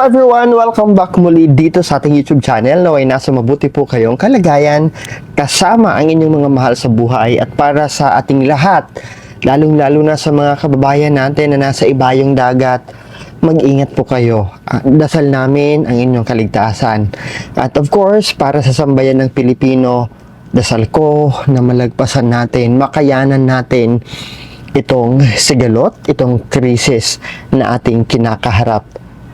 Hello everyone! Welcome back muli dito sa ating YouTube channel. Naway nasa mabuti po kayong kalagayan kasama ang inyong mga mahal sa buhay at para sa ating lahat, lalong-lalo na sa mga kababayan natin na nasa ibayong dagat, mag-ingat po kayo. Dasal namin ang inyong kaligtasan. At of course, para sa sambayan ng Pilipino, dasal ko na malagpasan natin, makayanan natin itong sigalot, itong krisis na ating kinakaharap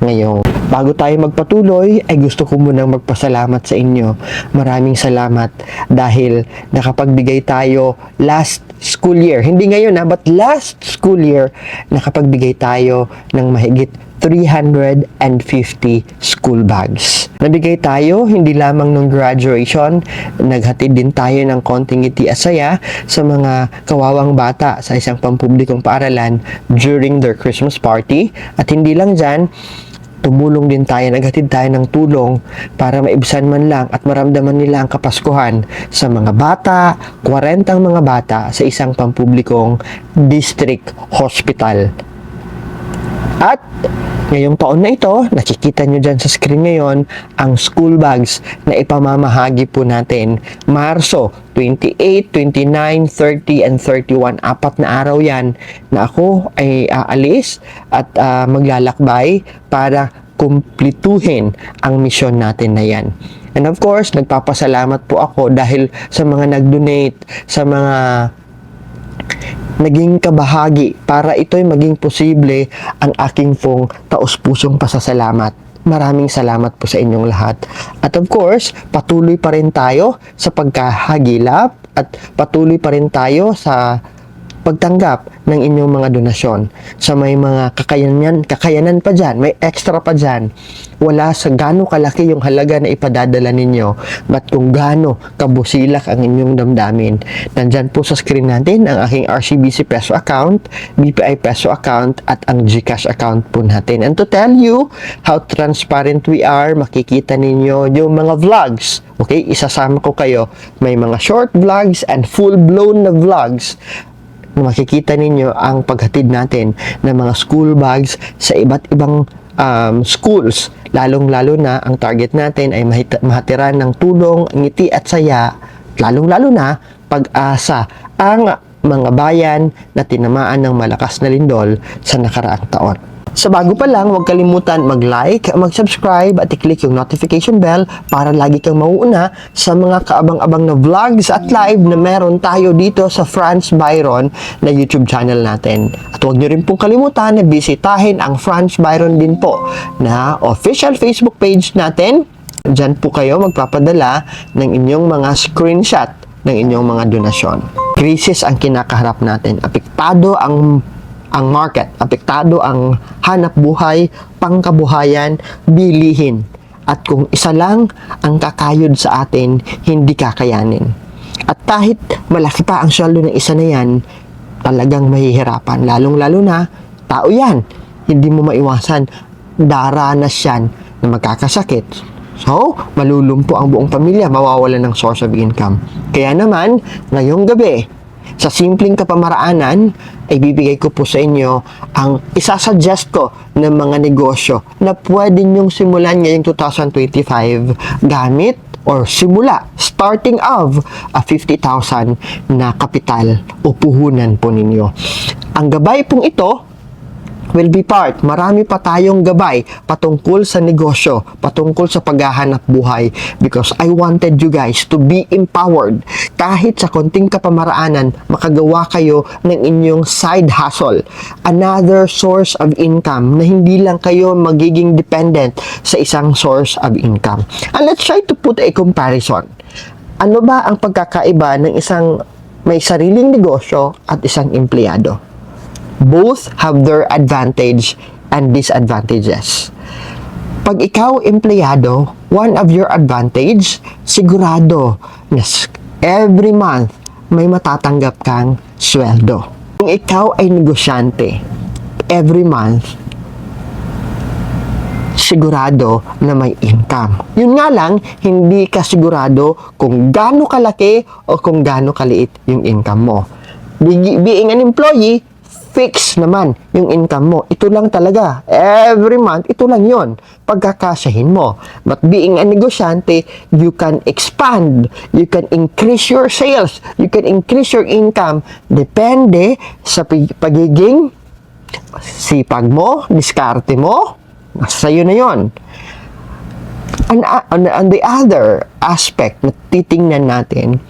ngayon. Bago tayo magpatuloy, ay gusto ko munang magpasalamat sa inyo. Maraming salamat dahil nakapagbigay tayo last school year. Hindi ngayon but last school year, nakapagbigay tayo ng mahigit 350 school bags. Nabigay tayo hindi lamang ng graduation, naghatid din tayo ng konting ngiti at saya sa mga kawawang bata sa isang pampublikong paaralan during their Christmas party. At hindi lang dyan, tumulong din tayo, naghatid tayo ng tulong para maibsan man lang at maramdaman nila ang kapaskuhan sa mga bata, 40 mga bata sa isang pampublikong district hospital. At ngayong taon na ito, nakikita nyo dyan sa screen ngayon, ang school bags na ipamamahagi po natin. Marso 28, 29, 30, and 31. 4 na araw yan na ako ay aalis at maglalakbay para kumplituhin ang misyon natin na yan. And of course, nagpapasalamat po ako dahil sa mga nag-donate, sa mga naging kabahagi para ito'y maging posible ang aking pong taos-pusong pasasalamat. Maraming salamat po sa inyong lahat. At of course, patuloy pa rin tayo sa pagkahagilap at patuloy pa rin tayo sa pagtanggap ng inyong mga donasyon. Sa may mga kakayanan pa dyan, may extra pa dyan, wala sa gaano kalaki yung halaga na ipadadala ninyo, but kung gaano kabusilak ang inyong damdamin. Nandyan po sa screen natin ang aking RCBC Peso account, BPI Peso account, at ang GCash account po natin. And to tell you how transparent we are, makikita ninyo yung mga vlogs. Okay, isasama ko kayo. May mga short vlogs and full-blown na vlogs. Makikita ninyo ang paghatid natin ng mga school bags sa iba't ibang schools. Lalong-lalo na ang target natin ay mahatiran ng tulong, ngiti at saya. Lalong-lalo na pag-asa ang mga bayan na tinamaan ng malakas na lindol sa nakaraang taon. Sa bago pa lang, huwag kalimutan mag-like, mag-subscribe at i-click yung notification bell para lagi kang mauuna sa mga kaabang-abang na vlogs at live na meron tayo dito sa Franz Byron na YouTube channel natin. At huwag nyo rin pong kalimutan na bisitahin ang Franz Byron din po na official Facebook page natin. Diyan po kayo magpapadala ng inyong mga screenshot ng inyong mga donasyon. Krisis ang kinakaharap natin. Apektado ang market, apektado ang hanap buhay, pangkabuhayan, bilihin. At kung isa lang ang kakayod sa atin, hindi kakayanin. At kahit malaki pa ang sweldo ng isa na yan, talagang mahihirapan. Lalong-lalo na, tao yan. Hindi mo maiwasan, daranas yan na magkakasakit. So, malulumpo ang buong pamilya, mawawalan ng source of income. Kaya naman, ngayong gabi, sa simpleng kapamaraanan, ay bibigay ko po sa inyo ang isasuggest ko ng mga negosyo na pwede nyong simulan ngayong 2025 gamit or simula, starting of 50,000 na kapital o puhunan po ninyo. Ang gabay pong ito will be part. Marami pa tayong gabay patungkol sa negosyo, patungkol sa paghahanap buhay because I wanted you guys to be empowered. Kahit sa konting kapamaraanan, makagawa kayo ng inyong side hustle. Another source of income na hindi lang kayo magiging dependent sa isang source of income. And let's try to put a comparison. Ano ba ang pagkakaiba ng isang may sariling negosyo at isang empleyado? Both have their advantage and disadvantages. Pag ikaw empleyado, one of your advantage, sigurado na every month may matatanggap kang sweldo. Kung ikaw ay negosyante, every month, sigurado na may income. Yun nga lang, hindi ka sigurado kung gaano kalaki o kung gaano kaliit yung income mo. Being an employee, fix naman yung income mo. Ito lang talaga. Every month, ito lang yon. Pagkakasyahin mo. But being a negosyante, you can expand. You can increase your sales. You can increase your income. Depende sa pagiging sipag mo, diskarte mo. Nasa sayo na yon. On the other aspect na titingnan natin,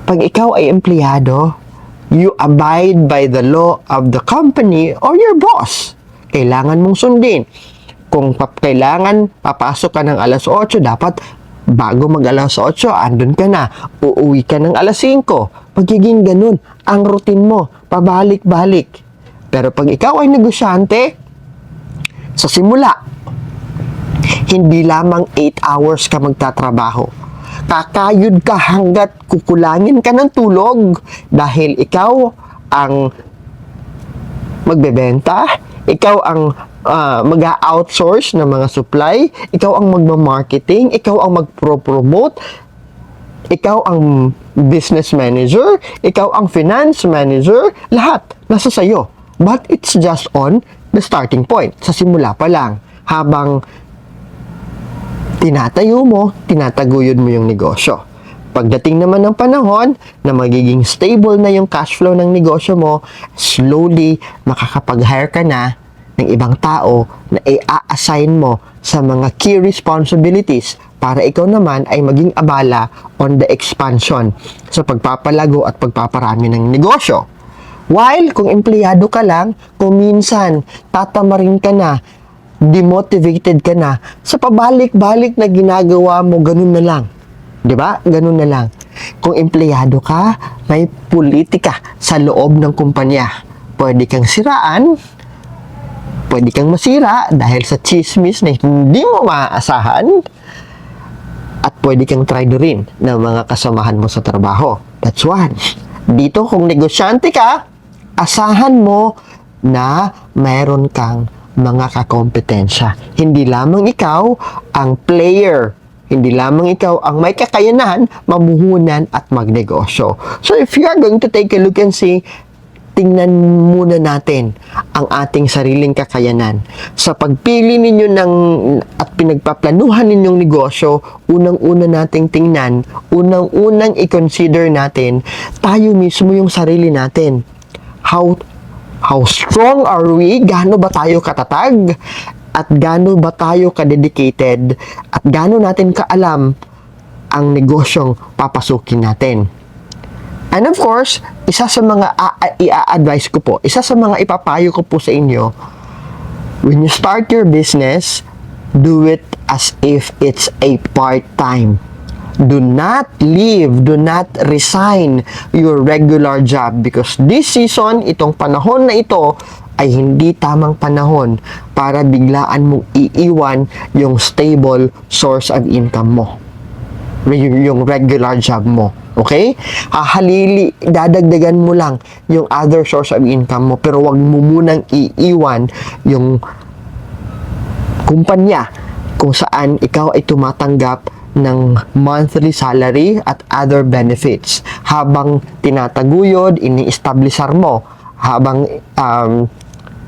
pag ikaw ay empleyado, you abide by the law of the company or your boss. Kailangan mong sundin. Kung kailangan papasok ka ng alas 8, dapat bago mag alas 8, andun ka na. Uuwi ka ng alas 5. Pagiging ganun, ang routine mo, pabalik-balik. Pero pag ikaw ay negosyante, sa simula, hindi lamang 8 hours ka magtatrabaho. Kakayod ka hanggat kukulangin ka ng tulog dahil ikaw ang magbebenta, ikaw ang mag-outsource ng mga supply, ikaw ang magma-marketing, ikaw ang mag-promote, ikaw ang business manager, ikaw ang finance manager, lahat nasa sayo. But it's just on the starting point, sa simula pa lang, habang tinatayo mo, tinataguyod mo yung negosyo. Pagdating naman ng panahon na magiging stable na yung cash flow ng negosyo mo, slowly makakapag-hire ka na ng ibang tao na i-assign mo sa mga key responsibilities para ikaw naman ay maging abala on the expansion sa pagpapalago at pagpaparami ng negosyo. While kung empleyado ka lang, kung minsan tatamarin ka na, demotivated ka na, sa pabalik-balik na ginagawa mo, ganun na lang. 'Di ba? Ganun na lang. Kung empleyado ka, may politika sa loob ng kumpanya. Pwede kang siraan, pwede kang masira dahil sa chismis na hindi mo maaasahan, at pwede kang traidorin ng mga kasamahan mo sa trabaho. That's one. Dito, kung negosyante ka, asahan mo na mayroon kang mga kakompetensya. Hindi lamang ikaw ang player. Hindi lamang ikaw ang may kakayanan, mamuhunan at magnegosyo. So if you are going to take a look and see, tingnan muna natin ang ating sariling kakayanan. Sa pagpili ninyo ng at pinagpaplanuhan ninyong negosyo, unang-una nating tingnan, unang-unang i-consider natin, tayo mismo yung sarili natin. How strong are we? Gaano ba tayo katatag? At gaano ba tayo kadedicated? At gaano natin kaalam ang negosyong papasukin natin? And of course, isa sa mga i-advise ko po, isa sa mga ipapayo ko po sa inyo, when you start your business, do it as if it's a part-time. Do not leave, do not resign your regular job because this season, itong panahon na ito, ay hindi tamang panahon para biglaan mong iiwan yung stable source of income mo. Yung regular job mo. Okay? Dadagdagan mo lang yung other source of income mo, pero wag mo munang iiwan yung kumpanya kung saan ikaw ay tumatanggap ng monthly salary at other benefits habang tinataguyod, ini-establisher mo, habang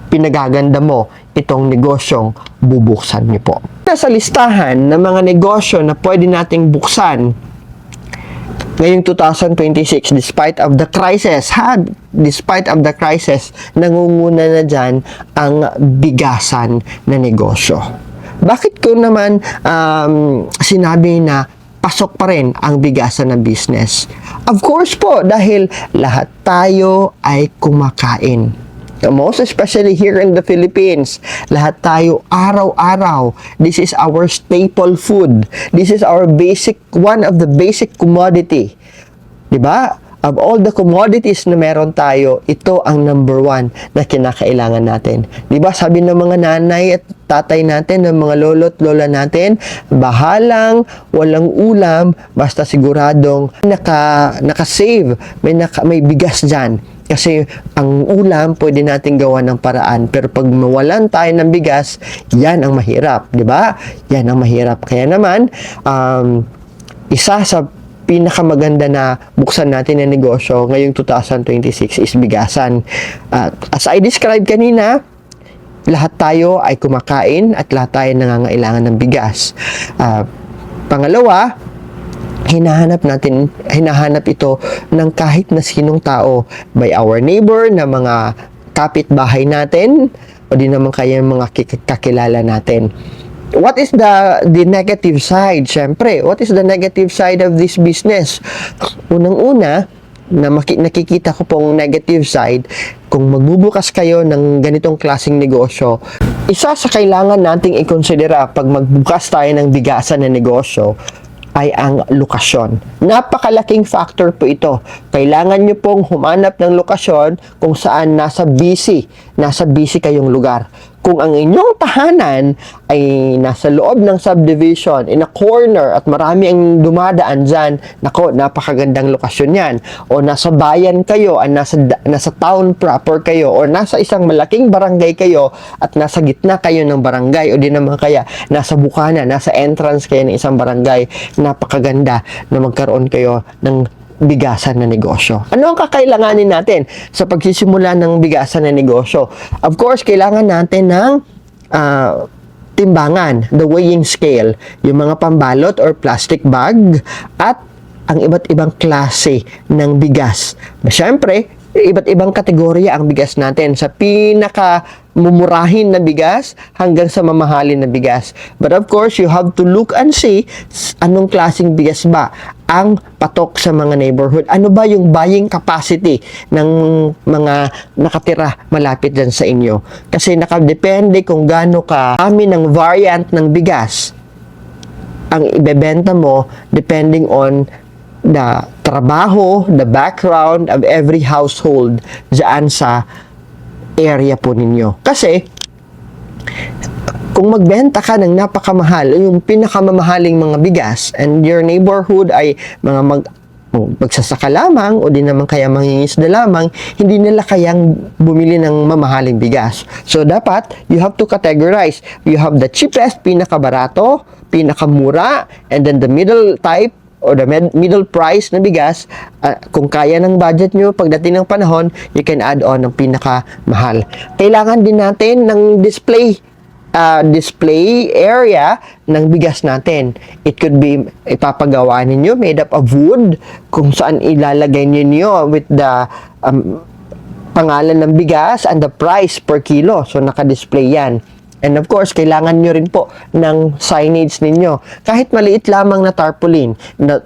pinagaganda mo itong negosyong bubuksan niyo po. Sa listahan ng mga negosyo na pwede nating buksan ngayong 2026, despite of the crisis, nangunguna na dyan ang bigasan na negosyo. Bakit ko naman sinabi na pasok pa rin ang bigasan na business? Of course po, dahil lahat tayo ay kumakain. Most especially here in the Philippines, lahat tayo araw-araw. This is our staple food. This is our one of the basic commodity. Diba? Of all the commodities na meron tayo, ito ang number 1 na kinakailangan natin. Diba? Sabi ng mga nanay at tatay natin, ng mga lolo't lola natin, bahalang walang ulam, basta siguradong naka-save, may bigas dyan. Kasi ang ulam, pwede natin gawa ng paraan. Pero pag mawalan tayo ng bigas, yan ang mahirap. Diba? Yan ang mahirap. Kaya naman, isa sa pinakamaganda na buksan natin na negosyo ngayong 2026 is bigasan. As I described kanina, lahat tayo ay kumakain at lahat tayo nangangailangan ng bigas. Pangalawa, hinahanap ito ng kahit na sinong tao, by our neighbor, na mga kapitbahay natin, o di naman kaya mga kakilala natin. What is the negative side? Siyempre, what is the negative side of this business? Unang-una, na nakikita ko pong negative side, kung magbubukas kayo ng ganitong klaseng negosyo, isa sa kailangan nating ikonsidera pag magbukas tayo ng bigasan na negosyo ay ang lokasyon. Napakalaking factor po ito. Kailangan nyo pong humanap ng lokasyon kung saan nasa busy kayong lugar. Kung ang inyong tahanan ay nasa loob ng subdivision, in a corner, at marami ang dumadaan dyan, nako, napakagandang lokasyon yan. O nasa bayan kayo, nasa town proper kayo, o nasa isang malaking barangay kayo, at nasa gitna kayo ng barangay, o di naman kaya nasa bukana, nasa entrance kayo ng isang barangay, napakaganda na magkaroon kayo ng bigasan na negosyo. Ano ang kakailanganin natin sa pagsisimula ng bigasan na negosyo? Of course, kailangan natin ng timbangan, the weighing scale, yung mga pambalot or plastic bag, at ang iba't ibang klase ng bigas. Siyempre, iba't ibang kategorya ang bigas natin, sa pinaka mumurahin na bigas hanggang sa mamahalin na bigas. But of course, you have to look and see anong klaseng bigas ba ang patok sa mga neighborhood. Ano ba yung buying capacity ng mga nakatira malapit dyan sa inyo? Kasi nakadepende kung gaano ka kami ng variant ng bigas ang ibebenta mo depending on the trabaho, the background of every household dyan sa area po ninyo. Kasi, kung magbenta ka ng napakamahal, yung pinakamamahaling mga bigas, and your neighborhood ay mga magsasaka lamang, o di naman kaya mangingisda lamang, hindi nila kayang bumili ng mamahaling bigas. So, dapat, you have to categorize. You have the cheapest, pinakabarato, pinakamura, and then the middle type, or the middle price na bigas. Kung kaya ng budget nyo, pagdating ng panahon, you can add on ng pinakamahal. Kailangan din natin ng display area ng bigas natin. It could be ipapagawa ninyo made up of wood, kung saan ilalagay ninyo with the pangalan ng bigas and the price per kilo. So, naka-display yan. And of course, kailangan nyo rin po ng signage ninyo. Kahit maliit lamang na tarpaulin, na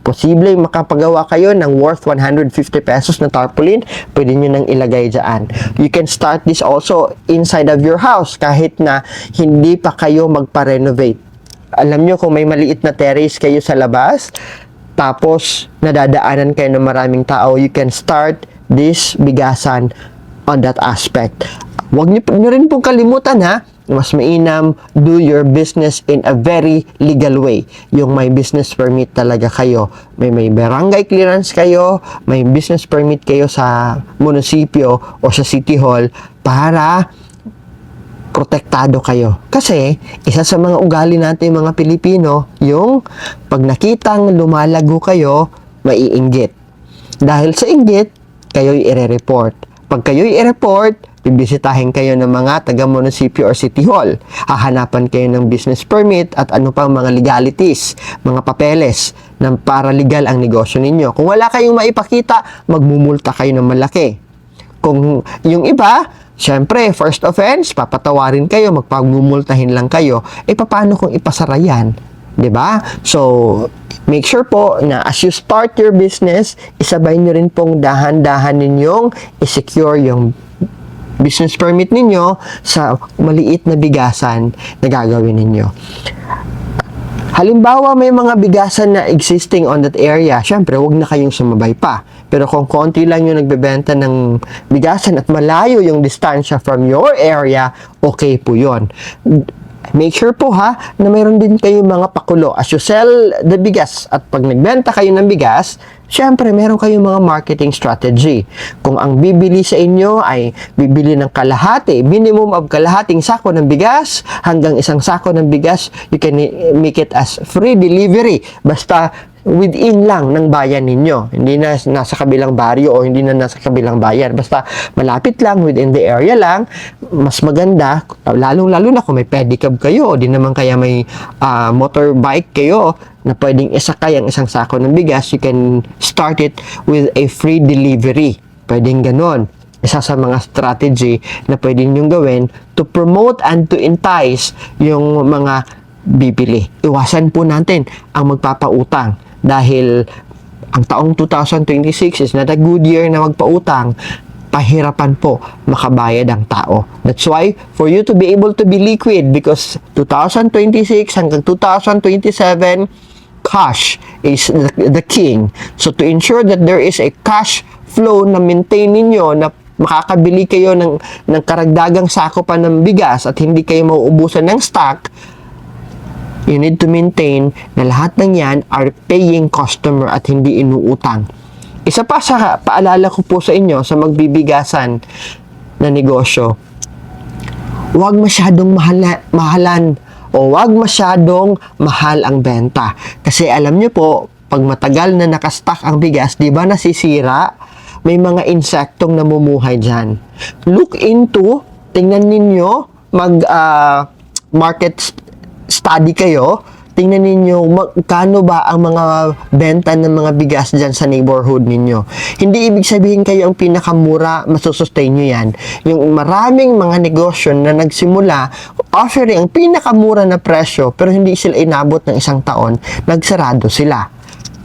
posible makapagawa kayo ng worth 150 pesos na tarpaulin, pwede nyo nang ilagay dyan. You can start this also inside of your house, kahit na hindi pa kayo magpa-renovate. Alam nyo, kung may maliit na terrace kayo sa labas, tapos nadadaanan kayo ng maraming tao, you can start this bigasan on that aspect. Huwag nyo rin pong kalimutan, ha, mas mainam, do your business in a very legal way. Yung may business permit talaga kayo. May barangay clearance kayo, may business permit kayo sa munisipyo o sa city hall para protektado kayo. Kasi, isa sa mga ugali natin mga Pilipino, yung pag nakitang lumalago kayo, maiinggit. Dahil sa inggit, kayo'y ire-report. Pag kayo'y i-report, bibisitahin kayo ng mga taga-munisipyo or city hall. Hahanapan kayo ng business permit at ano pang mga legalities, mga papeles na para legal ang negosyo ninyo. Kung wala kayong maipakita, magmumulta kayo ng malaki. Kung yung iba, syempre, first offense, papatawarin kayo, magpagmumultahin lang kayo. Paano kung ipasara yan? 'Di ba? So, make sure po na as you start your business, isabay nyo rin pong dahan-dahan ninyong i-secure yung business permit ninyo sa maliit na bigasan na gagawin ninyo. Halimbawa, may mga bigasan na existing on that area, syempre, wag na kayong sumabay pa. Pero kung konti lang yung nagbebenta ng bigasan at malayo yung distansya from your area, okay po yun. Make sure po, ha, na mayroon din kayong mga pakulo. As you sell the bigas at pag nagbenta kayo ng bigas, syempre, meron kayong mga marketing strategy. Kung ang bibili sa inyo ay bibili ng kalahati, minimum of kalahating sako ng bigas hanggang isang sako ng bigas, you can make it as free delivery. Basta within lang ng bayan ninyo. Hindi na nasa kabilang baryo o hindi na nasa kabilang bayan. Basta malapit lang, within the area lang, mas maganda, lalong-lalo na kung may pedicab kayo o di naman kaya may motorbike kayo na pwedeng isakay ang isang sako ng bigas, you can start it with a free delivery. Pwedeng ganon. Isa sa mga strategy na pwedeng nyong gawin to promote and to entice yung mga bibili. Iwasan po natin ang magpapautang dahil ang taong 2026 is not a good year na magpautang. Pahirapan po makabayad ang tao. That's why for you to be able to be liquid, because 2026 hanggang 2027 cash is the king. So to ensure that there is a cash flow na maintain ninyo, na makakabili kayo ng karagdagang sako pa ng bigas at hindi kayo mauubusan ng stock, you need to maintain na lahat ng yan are paying customer at hindi inuutang. Isa pa sa paalala ko po sa inyo sa magbibigasan na negosyo, huwag masyadong mahalan o huwag masyadong mahal ang benta. Kasi alam nyo po, pag matagal na nakastock ang bigas, di ba nasisira? May mga insektong namumuhay dyan. Look into, tingnan ninyo, market study kayo, tingnan ninyo magkano ba ang mga benta ng mga bigas dyan sa neighborhood ninyo. Hindi ibig sabihin kayo ang pinakamura, masusustain nyo yan. Yung maraming mga negosyo na nagsimula, offering ang pinakamura na presyo, pero hindi sila inabot ng isang taon, nagsarado sila.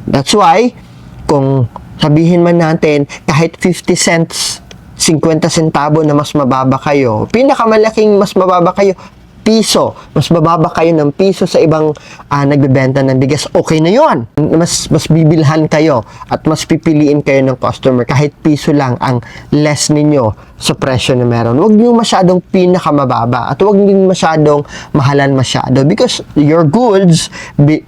That's why, kung sabihin man natin, kahit 50 cents, 50 centavo na mas mababa kayo, pinakamalaking mas mababa kayo, piso. Mas bababa kayo ng piso sa ibang nagbebenta ng bigas, okay na yon. Mas bibilhan kayo at mas pipiliin kayo ng customer kahit piso lang ang less ninyo sa presyo na meron. Huwag niyo masyadong pinakamababa at huwag niyo masyadong mahalan masyado, because your goods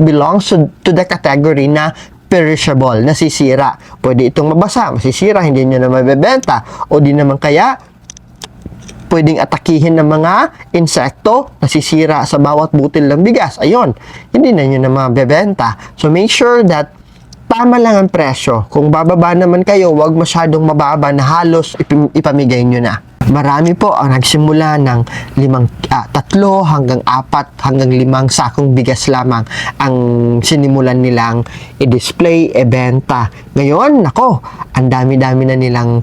belongs to the category na perishable, nasisira. Pwede itong mabasa, masisira, hindi nyo na mabebenta. O di naman kaya, pwedeng atakihin ng mga insekto, nasisira sa bawat butil ng bigas. Ayun, hindi na nyo na mabebenta. So make sure that tama lang ang presyo. Kung bababa naman kayo, huwag masyadong mababa na halos ipamigay nyo na. Marami po ang nagsimula ng 3 hanggang 4 hanggang 5 sakong bigas lamang ang sinimulan nilang i-display, ibenta. Ngayon, nako, ang dami-dami na nilang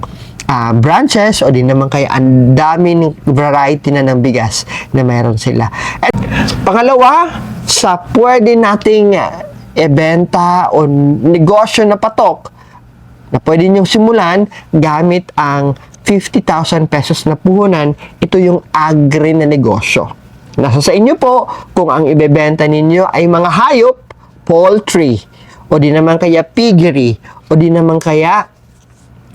branches o di naman kaya ang dami ng variety na ng bigas na meron sila. At pangalawa, sa pwede nating ibenta o negosyo na patok na pwede nyong simulan gamit ang 50,000 pesos na puhunan, ito yung agri na negosyo. Nasa sa inyo po kung ang ibebenta ninyo ay mga hayop, poultry, o di naman kaya piggery, o di naman kaya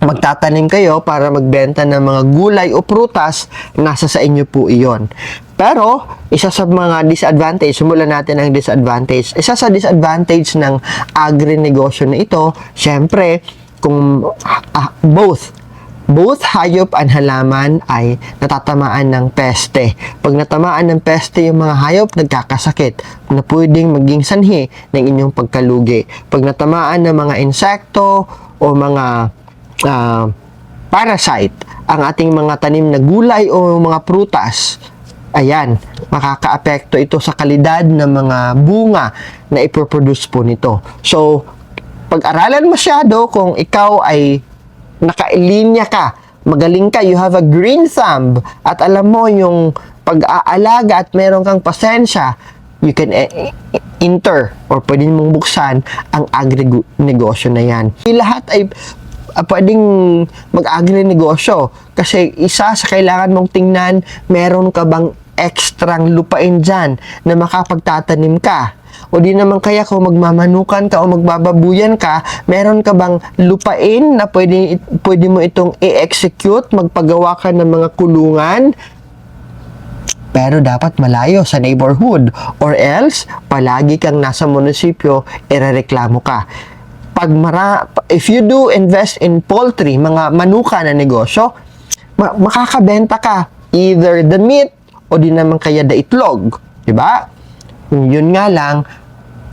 magtatanim kayo para magbenta ng mga gulay o prutas, nasa sa inyo po iyon. Pero, isa sa mga disadvantage, simulan natin ang disadvantage. Isa sa disadvantage ng agri-negosyo na ito, syempre, kung both hayop and halaman ay natatamaan ng peste. Pag natamaan ng peste yung mga hayop, nagkakasakit na pwedeng maging sanhi ng inyong pagkalugi. Pag natamaan ng mga insekto o mga parasite ang ating mga tanim na gulay o mga prutas, ayan, makakaapekto ito sa kalidad ng mga bunga na ipoproduce po nito. So, pag-aralan masyado kung ikaw ay nakalinya ka, magaling ka, you have a green thumb, at alam mo yung pag-aalaga at meron kang pasensya, you can enter or pwede mong buksan ang agri-negosyo na yan. Lahat ay pwedeng mag-agri-negosyo kasi isa sa kailangan mong tingnan, meron ka bang ekstrang lupain dyan na makapagtatanim ka? O di naman kaya kung magmamanukan ka o magbababuyan ka, meron ka bang lupain na pwede mo itong i-execute, magpagawa ka ng mga kulungan, pero dapat malayo sa neighborhood, or else palagi kang nasa munisipyo, irereklamo ka. If you do invest in poultry, mga manuka na negosyo, makakabenta ka either the meat o di naman kaya the itlog, di ba? Yun nga lang,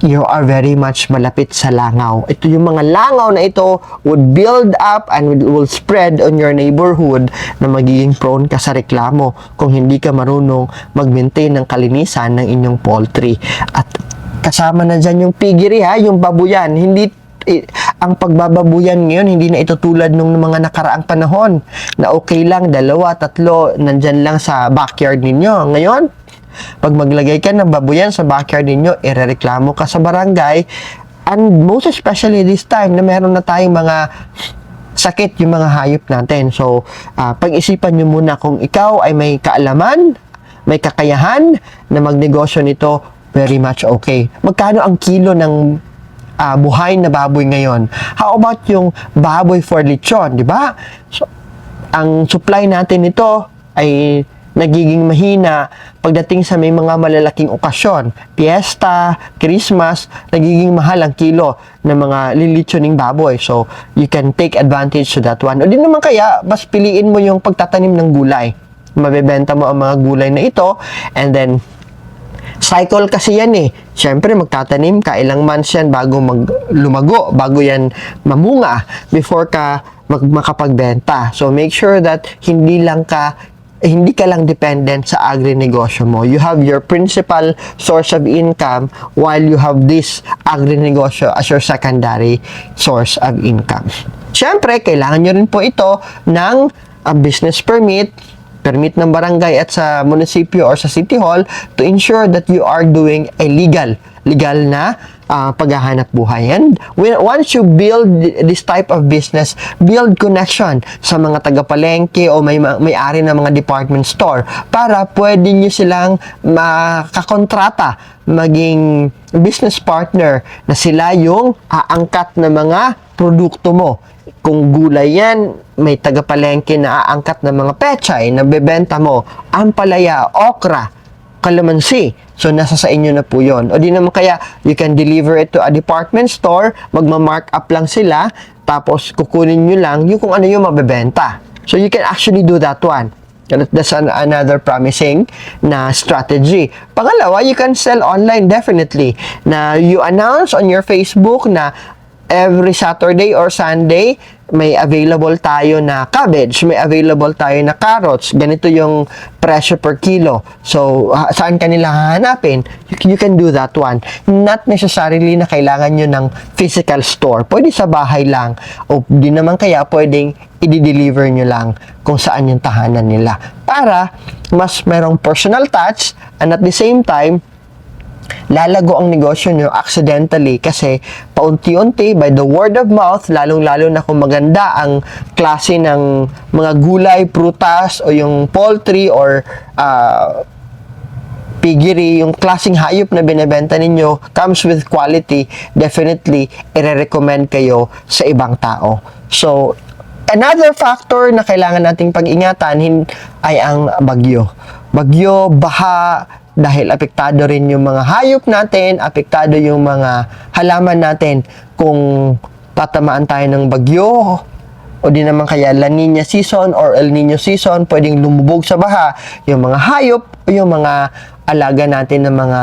you are very much malapit sa langaw. Ito yung mga langaw na ito would build up and will spread on your neighborhood na magiging prone ka sa reklamo kung hindi ka marunong mag-maintain ng kalinisan ng inyong poultry. At kasama na dyan yung piggery yung babuyan. Ang pagbababuyan ngayon, hindi na ito tulad nung mga nakaraang panahon na okay lang, 2, 3, nandyan lang sa backyard ninyo. Ngayon, pag maglagay ka ng babuyan sa backyard ninyo, irereklamo ka sa barangay, and most especially this time na meron na tayong mga sakit yung mga hayop natin. So, pag-isipan nyo muna kung ikaw ay may kaalaman, may kakayahan na magnegosyo nito, very much okay. Magkano ang kilo ng buhay na baboy ngayon? How about yung baboy for lechon, di ba? So, ang supply natin nito ay nagiging mahina pagdating sa may mga malalaking okasyon. Fiesta, Christmas, nagiging mahal ang kilo ng mga lilichoning baboy. So, you can take advantage to that one. O di naman kaya, mas piliin mo yung pagtatanim ng gulay. Mabebenta mo ang mga gulay na ito, and then, cycle kasi yan Siyempre, magtatanim ka, ilang months yan bago lumago, bago yan mamunga, before ka makapagbenta. So, make sure that hindi ka lang dependent sa agri-negosyo mo. You have your principal source of income while you have this agri-negosyo as your secondary source of income. Siyempre, kailangan nyo rin po ito ng business permit ng barangay at sa munisipyo or sa city hall to ensure that you are doing a legal na paghahanap buhay. And once you build this type of business, build connection sa mga taga-palengke o may-ari ng mga department store para pwede nyo silang makakontrata, maging business partner na sila yung aangkat na mga produkto mo. Kung gulay yan, may taga-palengke na aangkat ng mga pechay na bebenta mo, ampalaya, okra, kalamansi. So, nasa sa inyo na po yun. O di naman kaya, you can deliver it to a department store, magma-mark up lang sila, tapos kukunin nyo lang yung kung ano yung mabebenta. So, you can actually do that one. That's another promising na strategy. Pangalawa, you can sell online definitely. Na you announce on your Facebook na every Saturday or Sunday, may available tayo na cabbage, may available tayo na carrots, ganito yung presyo per kilo. So, saan kanila hahanapin? You can do that one. Not necessarily na kailangan nyo ng physical store. Pwede sa bahay lang. O di naman kaya pwedeng i-deliver nyo lang kung saan yung tahanan nila. Para mas merong personal touch, and at the same time, lalago ang negosyo nyo accidentally kasi paunti-unti by the word of mouth, lalong-lalo na kung maganda ang klase ng mga gulay, prutas o yung poultry or piggery, yung klaseng hayop na binebenta ninyo comes with quality, definitely i-recommend kayo sa ibang tao. So, another factor na kailangan nating pag-ingatan ay ang bagyo. Bagyo, baha, dahil apektado rin yung mga hayop natin, apektado yung mga halaman natin kung tatamaan tayo ng bagyo o di naman kaya La Nina season or El Nino season, pwedeng lumubog sa baha yung mga hayop o yung mga alaga natin ng mga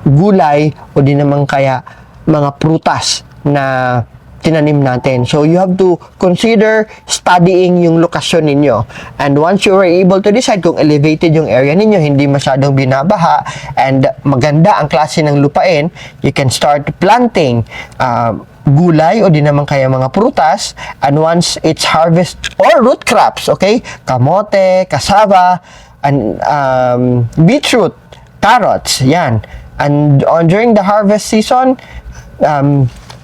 gulay o di naman kaya mga prutas na tinanim natin. So, you have to consider studying yung lokasyon ninyo. And once you were able to decide kung elevated yung area ninyo, hindi masyadong binabaha, and maganda ang klase ng lupain, you can start planting gulay o di naman kaya mga prutas. And once it's harvest or root crops, okay? Kamote, cassava, and beetroot, carrots, yan. And during the harvest season,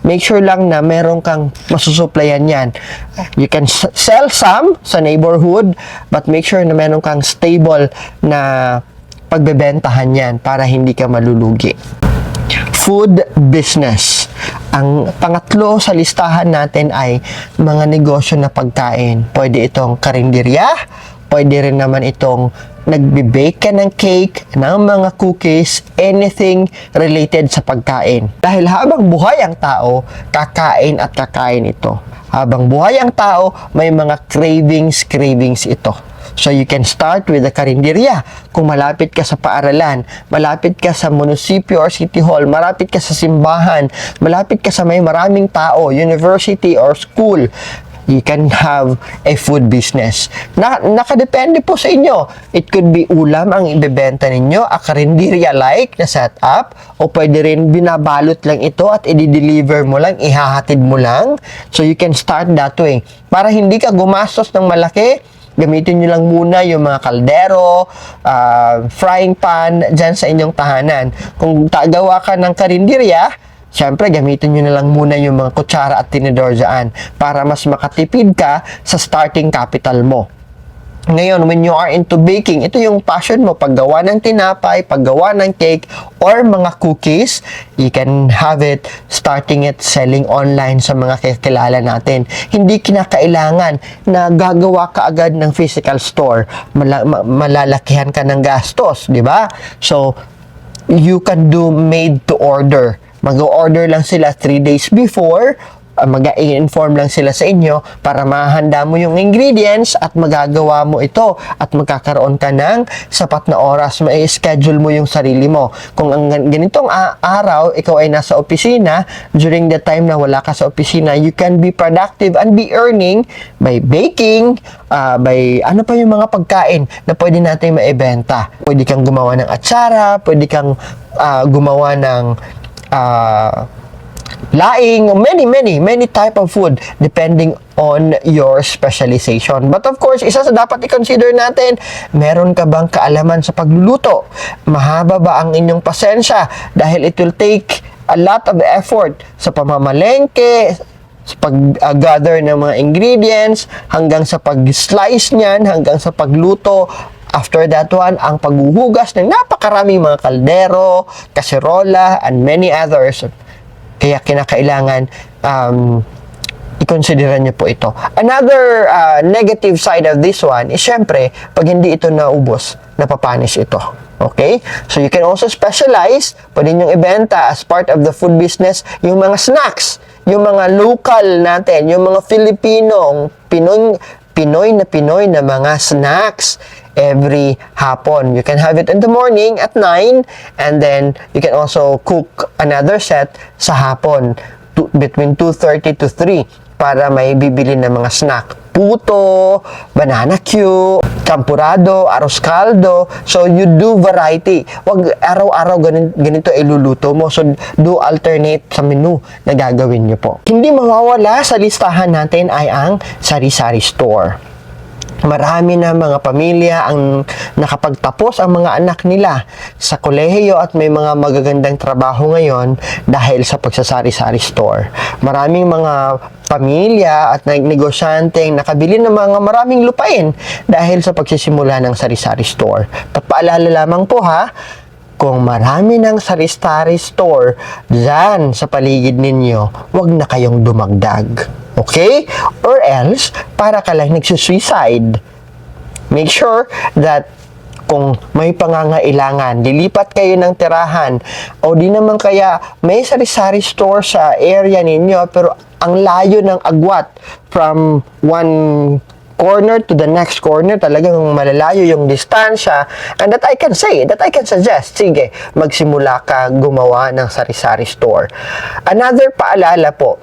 make sure lang na meron kang masusuplayan yan. You can sell some sa neighborhood, but make sure na meron kang stable na pagbebentahan yan para hindi ka malulugi. Food business. Ang pangatlo sa listahan natin ay mga negosyo na pagkain. Pwede itong karinderya, pwede rin naman itong nagbe-bake ka ng cake, ng mga cookies, anything related sa pagkain. Dahil habang buhay ang tao, kakain at kakain ito. Habang buhay ang tao, may mga cravings ito. So you can start with the karinderya. Kung malapit ka sa paaralan, malapit ka sa munisipyo or city hall, malapit ka sa simbahan, malapit ka sa may maraming tao, university or school, you can have a food business. Nakadepende po sa inyo. It could be ulam ang ibebenta ninyo, a karinderya-like na setup, o pwede rin binabalot lang ito at i-deliver mo lang, ihahatid mo lang. So you can start that way. Para hindi ka gumastos ng malaki, gamitin nyo lang muna yung mga kaldero, frying pan dyan sa inyong tahanan. Kung gawa ka ng karinderya, siyempre, gamitin nyo na lang muna yung mga kutsara at tinidor dyan para mas makatipid ka sa starting capital mo. Ngayon, when you are into baking, ito yung passion mo, paggawa ng tinapay, paggawa ng cake, or mga cookies, you can have it, starting it, selling online sa mga kakilala natin. Hindi kinakailangan na gagawa ka agad ng physical store. Malalakihan ka ng gastos, di ba? So, you can do made to order. Mag-order lang sila 3 days before, mag-i-inform lang sila sa inyo para mahanda mo yung ingredients at magagawa mo ito at magkakaroon ka ng sapat na oras, ma-schedule mo yung sarili mo. Kung ang ganitong araw, ikaw ay nasa opisina, during the time na wala ka sa opisina, you can be productive and be earning by baking, by ano pa yung mga pagkain na pwede natin maibenta. Pwede kang gumawa ng atsara, pwede kang gumawa ng laing, many type of food depending on your specialization. But of course, isa sa dapat i-consider natin, meron ka bang kaalaman sa pagluluto? Mahaba ba ang inyong pasensya? Dahil it will take a lot of effort sa pamamalengke, sa pag-gather ng mga ingredients, hanggang sa pag-slice niyan, hanggang sa pagluto. After that one, ang paghuhugas ng napakaraming mga kaldero, kaserola, and many others. Kaya kinakailangan i-consider nyo po ito. Another negative side of this one is syempre, pag hindi ito naubos, napapanis ito. Okay? So you can also specialize, pwede nyong ibenta as part of the food business, yung mga snacks, yung mga local natin, yung mga Pinoy na mga snacks every hapon. You can have it in the morning at 9, and then you can also cook another set sa hapon between 2:30 to 3 para may bibili ng mga snack. Puto, banana Q, champurado, arroz caldo. So, you do variety. Wag araw-araw ganito iluluto mo. So, do alternate sa menu na gagawin nyo po. Hindi mawawala sa listahan natin ay ang sari-sari store. Marami na mga pamilya ang nakapagtapos ang mga anak nila sa kolehiyo at may mga magagandang trabaho ngayon dahil sa pagsasari-sari store. Maraming mga pamilya at negosyante ang nakabili ng mga maraming lupain dahil sa pagsisimula ng sari-sari store. Paalala lamang po ha, kung marami ng sari-sari store dyan sa paligid ninyo, wag na kayong dumagdag. Okay? Or else, para ka lang nagsusuicide. Make sure that kung may pangangailangan, lilipat kayo ng tirahan, o di naman kaya may sari-sari store sa area ninyo, pero ang layo ng agwat from one corner to the next corner, talagang malalayo yung distansya, and that I can suggest, sige, magsimula ka gumawa ng sari-sari store. Another paalala po,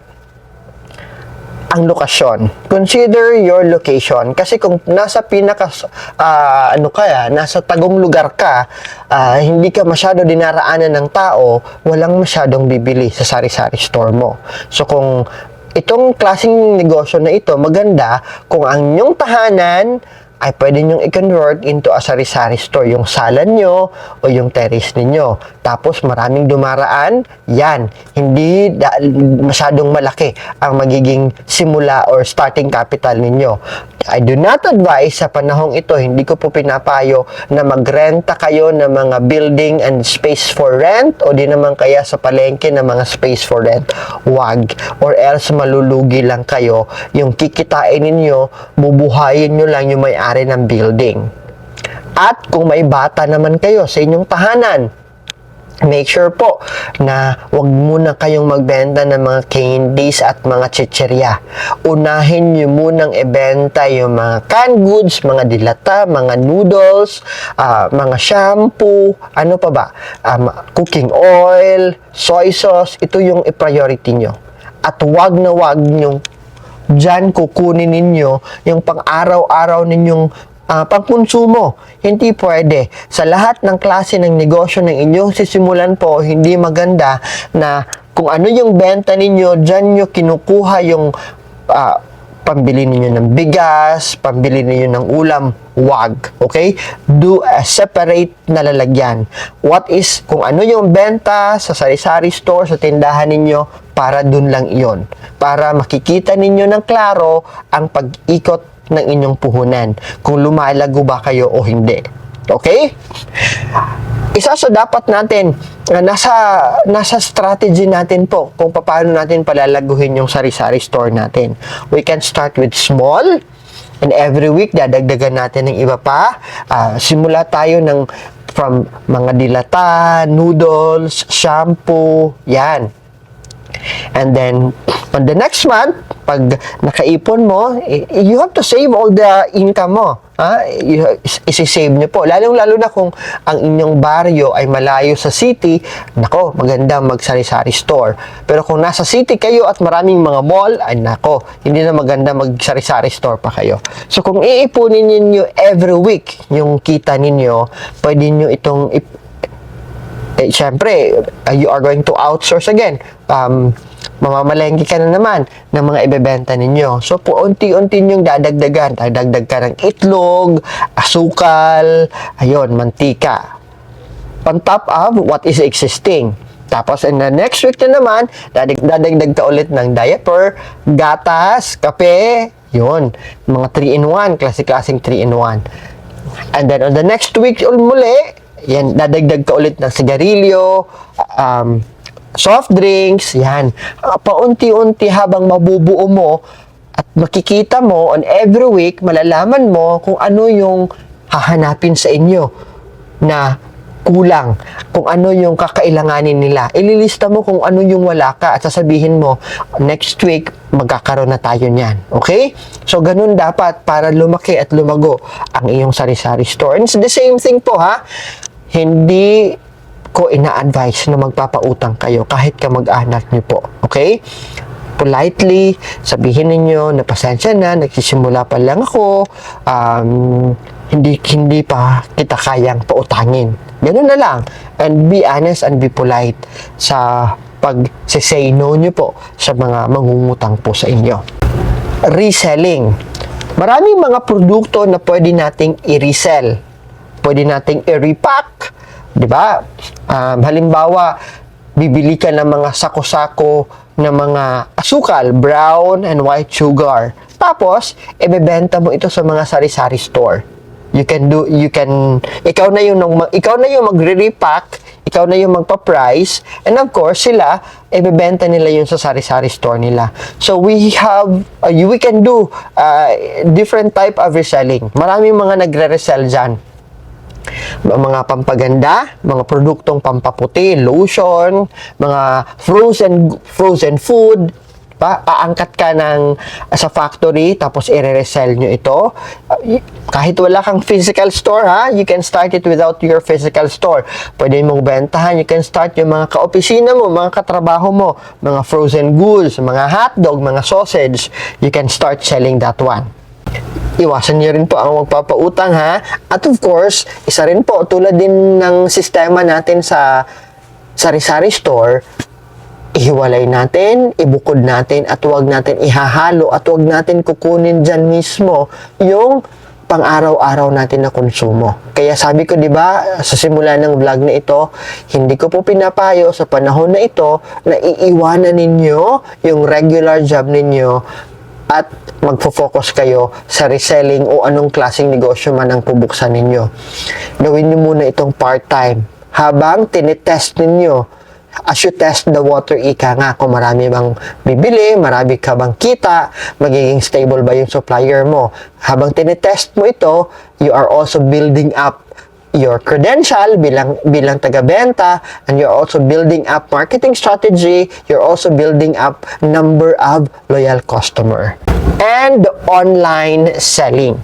ang lokasyon. Consider your location. Kasi kung nasa nasa tagong lugar ka, hindi ka masyado dinaraanan ng tao, walang masyadong bibili sa sari-sari store mo. So kung itong klaseng negosyo na ito, maganda kung ang inyong tahanan ay pwede nyong i-convert into a sari-sari store, yung sala nyo o yung terrace ninyo. Tapos maraming dumaraan, yan, hindi masyadong malaki ang magiging simula or starting capital ninyo. I do not advise sa panahong ito, hindi ko po pinapayo na magrenta kayo ng mga building and space for rent o di naman kaya sa palengke ng mga space for rent. Wag. Or else malulugi lang kayo. Yung kikitain ninyo, bubuhayin nyo lang yung may-ari ng building. At kung may bata naman kayo sa inyong tahanan, make sure po na wag muna kayong magbenta ng mga candies at mga chicherya. Unahin nyo munang ibenta yung mga canned goods, mga dilata, mga noodles, mga shampoo, ano pa ba? Cooking oil, soy sauce, ito yung i-priority nyo. At wag na wag nyo dyan kukunin ninyo yung pang-araw-araw ninyong pangkonsumo. Hindi pwede. Sa lahat ng klase ng negosyo ng inyong sisimulan po, hindi maganda na kung ano yung benta ninyo, dyan nyo kinukuha yung pambili ninyo ng bigas, pambili ninyo ng ulam, wag. Okay? Do a separate na lalagyan. What is, kung ano yung benta sa sari-sari store, sa tindahan ninyo, para dun lang iyon. Para makikita ninyo ng klaro ang pag-ikot ng inyong puhunan, kung lumalago ba kayo o hindi. Okay? Isa sa dapat natin, nasa strategy natin po kung paano natin palalaguhin yung sari-sari store natin. We can start with small, and every week dadagdagan natin ng iba pa. Simula tayo from mga dilata, noodles, shampoo, yan. And then, on the next month, pag nakaipon mo, you have to save all the income mo. Isi-save nyo po. Lalong-lalo na kung ang inyong baryo ay malayo sa city, nako, maganda mag-sari-sari store. Pero kung nasa city kayo at maraming mga mall, ay nako, hindi na maganda mag-sari-sari store pa kayo. So, kung iipunin ninyo every week yung kita ninyo, pwede nyo itong syempre, you are going to outsource again. Mamamalengke ka na naman ng mga ibebenta ninyo. So, po unti-unti yung dadagdagan. Dagdag ka ng itlog, asukal, ayun, mantika. On top of what is existing. Tapos, in the next week na naman, dadagdag ka ulit ng diaper, gatas, kape, yun. Mga 3-in-1, klaseng 3-in-1. And then, on the next week muli, yan, dadagdag ka ulit ng sigarilyo, soft drinks, yan. Paunti-unti habang mabubuo mo at makikita mo on every week, malalaman mo kung ano yung hahanapin sa inyo na kulang, kung ano yung kakailanganin nila. Ililista mo kung ano yung wala ka at sasabihin mo, next week, magkakaroon na tayo niyan. Okay? So, ganun dapat para lumaki at lumago ang iyong sari-sari store. And it's the same thing po, ha? Hindi ko ina-advise na magpapautang kayo kahit kamag-anak niyo po. Okay? Politely, sabihin ninyo na pasensya na, nagsisimula pa lang ako, hindi pa kita kayang pautangin. Ganun na lang. And be honest and be polite sa pag-say no nyo po sa mga mangungutang po sa inyo. Reselling. Maraming mga produkto na pwede nating i-resell. Pwede nating i-repack, di ba? Halimbawa, bibili ka ng mga sako-sako ng mga asukal, brown and white sugar. Tapos, ibebenta mo ito sa mga sari-sari store. Ikaw na yung magre-repack, ikaw na yung magpa-price, and of course, sila, ibebenta nila yung sa sari-sari store nila. So, we can do different type of reselling. Maraming mga nagre-resell dyan. Mga pampaganda, mga produktong pampaputi, lotion, mga frozen food, aangkat ka sa factory tapos i-resell nyo ito. Kahit wala kang physical store, you can start it without your physical store. Pwede mong bentahan, you can start yung mga kaopisina mo, mga katrabaho mo, mga frozen goods, mga hotdog, mga sausage, you can start selling that one. Iwasan nyo rin po ang magpapautang, ha? At of course, isa rin po, tulad din ng sistema natin sa sari-sari store, ihiwalay natin, ibukod natin, at huwag natin ihahalo, at huwag natin kukunin dyan mismo yung pang-araw-araw natin na konsumo. Kaya sabi ko, di ba, sa simula ng vlog na ito, hindi ko po pinapayo sa panahon na ito na iiwanan ninyo yung regular job ninyo at magfo-focus kayo sa reselling o anong klaseng negosyo man ang pubuksan ninyo. Gawin nyo muna itong part-time habang tinitest ninyo. As you test the water, ika nga, kung marami bang bibili, marami ka bang kita, magiging stable ba yung supplier mo. Habang tinitest mo ito, you are also building up your credential bilang taga-benta, and you're also building up marketing strategy, you're also building up number of loyal customer. And online selling.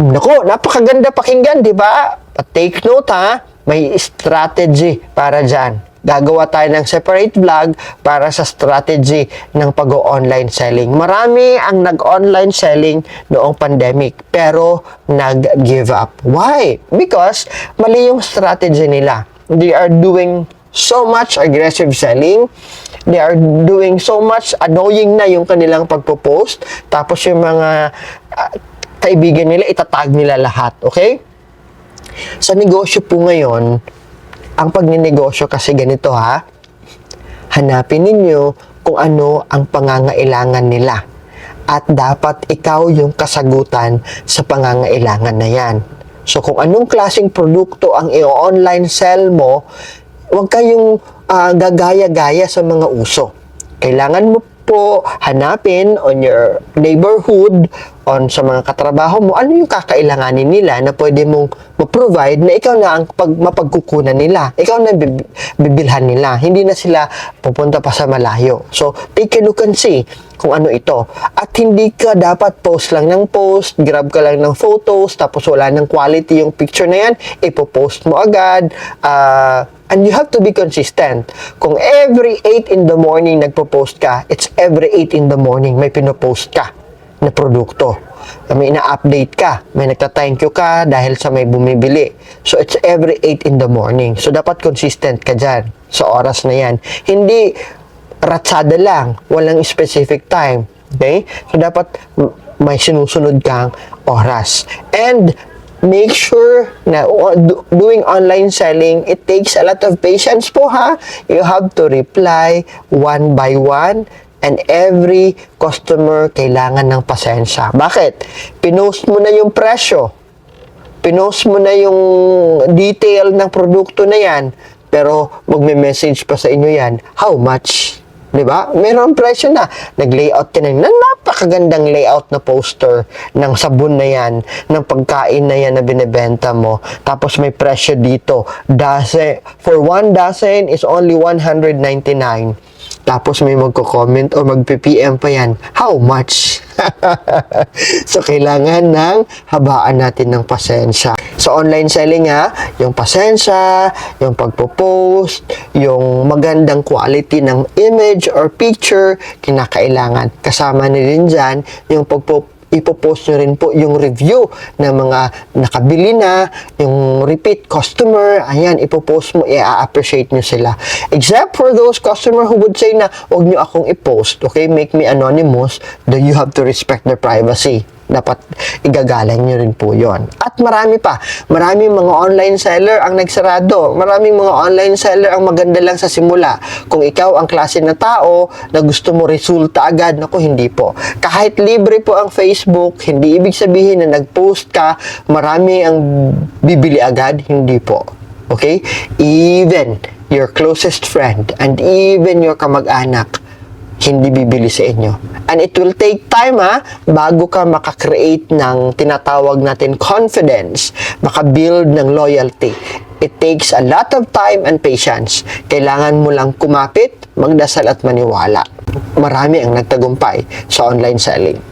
Naku, napakaganda pakinggan, di ba? Take note ha, may strategy para dyan. Gagawa tayo ng separate vlog para sa strategy ng pag-online selling. Marami ang nag-online selling noong pandemic pero nag-give up. Why? Because mali yung strategy nila. They are doing so much aggressive selling. They are doing so much annoying na yung kanilang pagpo-post. Tapos yung mga kaibigan nila, itatag nila lahat. Okay? Sa negosyo po ngayon, ang pagninegosyo kasi ganito ha, hanapin ninyo kung ano ang pangangailangan nila. At dapat ikaw yung kasagutan sa pangangailangan na yan. So kung anong klaseng produkto ang i-online sell mo, huwag kayong gagaya-gaya sa mga uso. Kailangan mo po hanapin on your neighborhood, on sa mga katrabaho mo, ano yung kakailanganin nila na pwede mong ma-provide na ikaw na ang mapagkukunan nila. Ikaw na bibilhan nila. Hindi na sila pupunta pa sa malayo. So, take a look and see kung ano ito. At hindi ka dapat post lang ng post, grab ka lang ng photos, tapos wala ng quality yung picture na yan, ipopost mo agad, and you have to be consistent. Kung every 8 in the morning nagpo-post ka, it's every 8 in the morning may pinopost ka na produkto. May ina-update ka, may nagta-thank you ka dahil sa may bumibili. So, it's every 8 in the morning. So, dapat consistent ka dyan sa oras na yan. Hindi ratsada lang, walang specific time. Okay? So, dapat may sinusunod kang oras. And, make sure na doing online selling, it takes a lot of patience po ha. You have to reply one by one, and every customer kailangan ng pasensya. Bakit? Pinost mo na yung presyo, pinost mo na yung detail ng produkto na yan, pero magme-message pa sa inyo yan, how much? Diba? Meron presyo na. Nag-layout ka na napakagandang layout na poster ng sabon na yan, ng pagkain na yan na binibenta mo. Tapos may presyo dito. For 1 dozen is only 199. Tapos may magko-comment o magpi-PM pa yan, how much? So, kailangan ng habaan natin ng pasensya. Sa online selling ha, yung pasensya, yung pagpo-post, yung magandang quality ng image or picture, kinakailangan. Kasama na rin dyan yung ipopost nyo rin po yung review ng mga nakabili na, yung repeat customer, ayan, ipopost mo, i-appreciate nyo sila. Except for those customer who would say na, huwag nyo akong i-post, okay, make me anonymous, then you have to respect their privacy. Dapat igagalang nyo rin po yon. At marami pa. Maraming mga online seller ang nagsarado. Maraming mga online seller ang maganda lang sa simula. Kung ikaw ang klase na tao na gusto mo resulta agad, naku, hindi po. Kahit libre po ang Facebook, hindi ibig sabihin na nag-post ka, marami ang bibili agad, hindi po. Okay? Even your closest friend and even your kamag-anak, hindi bibili sa inyo. And it will take time bago ka makakreate ng tinatawag natin confidence, makabuild ng loyalty. It takes a lot of time and patience. Kailangan mo lang kumapit, magdasal at maniwala. Marami ang nagtagumpay sa online selling.